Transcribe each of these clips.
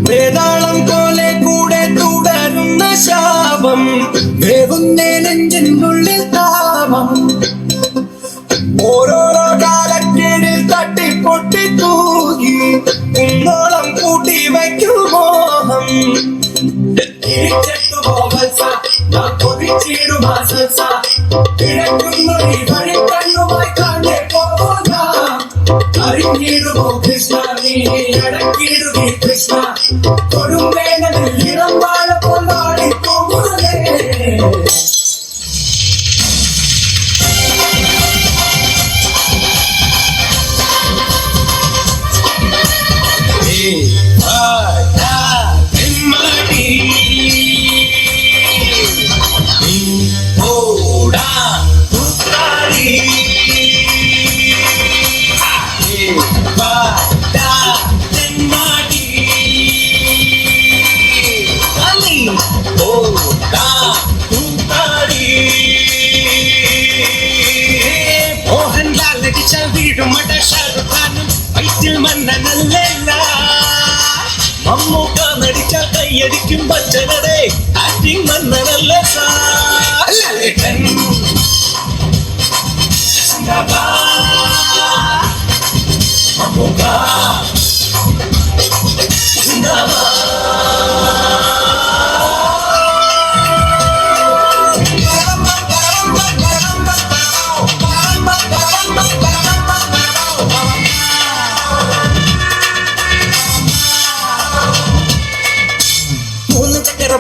വേതാളം പോലെ കൂടെ തുടരുന്ന ശാപം വേവുന്നേ നെഞ്ചിനുള്ളിൽ താപം ഓരോരോ കാലക്കേടിൽ തട്ടിപ്പൊട്ടി തൂകി കുന്നോളം കൂട്ടി വയ്ക്കും മോഹം കൃഷ്ണ നീ അടക്കിടുകി കൃഷ്ണ കൊടുമ്പേനതിൽ ഇളം വാഴ കൊണ്ടാടി പോകുന്നതേ മമ്മൂക്ക നടിച്ച കൈയടിക്കും പച്ചനടെ ആക്ടിങ് മന്നനല്ല മമ്മൂക്ക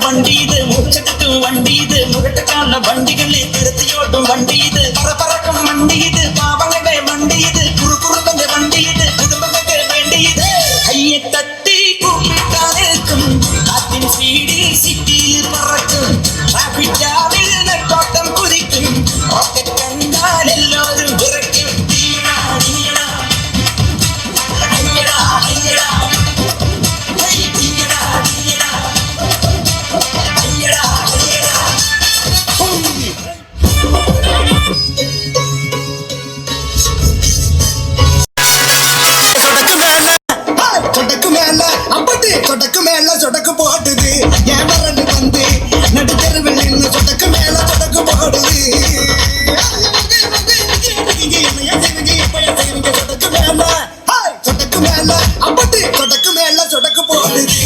വണ്ടി ഇത് മുറിച്ചെടുക്കും വണ്ടി ഇത് മുരട്ടക്കാണ വണ്ടികളെ തിരുത്തിയോട്ടും വണ്ടി ഇത് പറക്കും വണ്ടി ഇത് പാവങ്ങളുടെ വണ്ടി ഇത് കുറുകുറുക്കന്റെ വണ്ടി ഇത് കുടുംബങ്ങൾക്ക് വേണ്ടി ഇത് കയ്യെ തട്ടി കൂപ്പിട്ടാലേക്കും കാറ്റിൻ സീഡിൽ സിറ്റിയിൽ പറക്കും ട്രാഫിക് ജാമിൽ നെട്ടോട്ടം കുതിക്കും റോക്കറ്റ് കണ്ടാൽ എല്ലാവരും വിറയ്ക്കും சொடக்கு போடுது என் வரண்டு வந்து நடுத்தருவில் நின்று சொடக்கு மேல சொடக்கு போடுது சொடக்கு மேல அப்படி சொடக்கு மேல சொடக்கு போடுது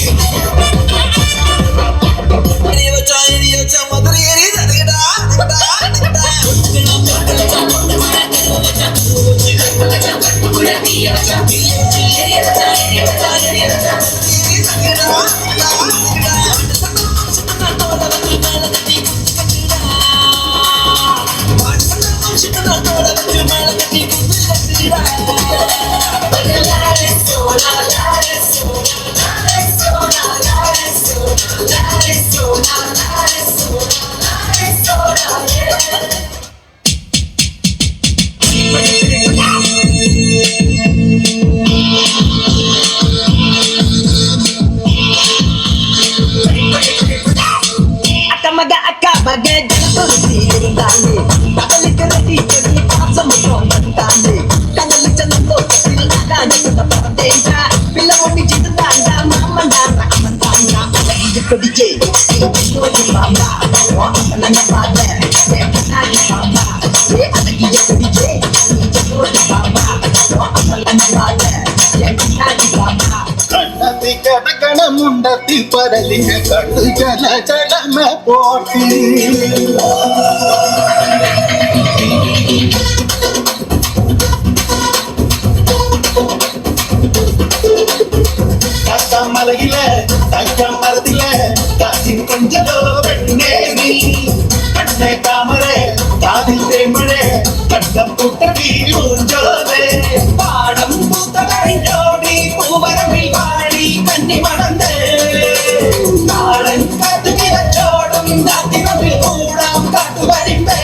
மதுரை മുണ്ടത്തി പരലിങ്ങ കണ്ടു ജല ജലമ പോട്ടി மலையில தங்கம் மரத்தில காசின் கொஞ்சலோ பெண்ணே நீ கண்ணை தாமரை காதில் தேமழே கண்டம் கூட்டடி ஊஞ்சோதே பாடம் பூத்தகை ஜோடி பூவரவில் வாடி கண்ணி மணந்தே நாளன் காத்து கிளச்சோடும் நாத்திரவில் கூடாம் காட்டு வரிந்தே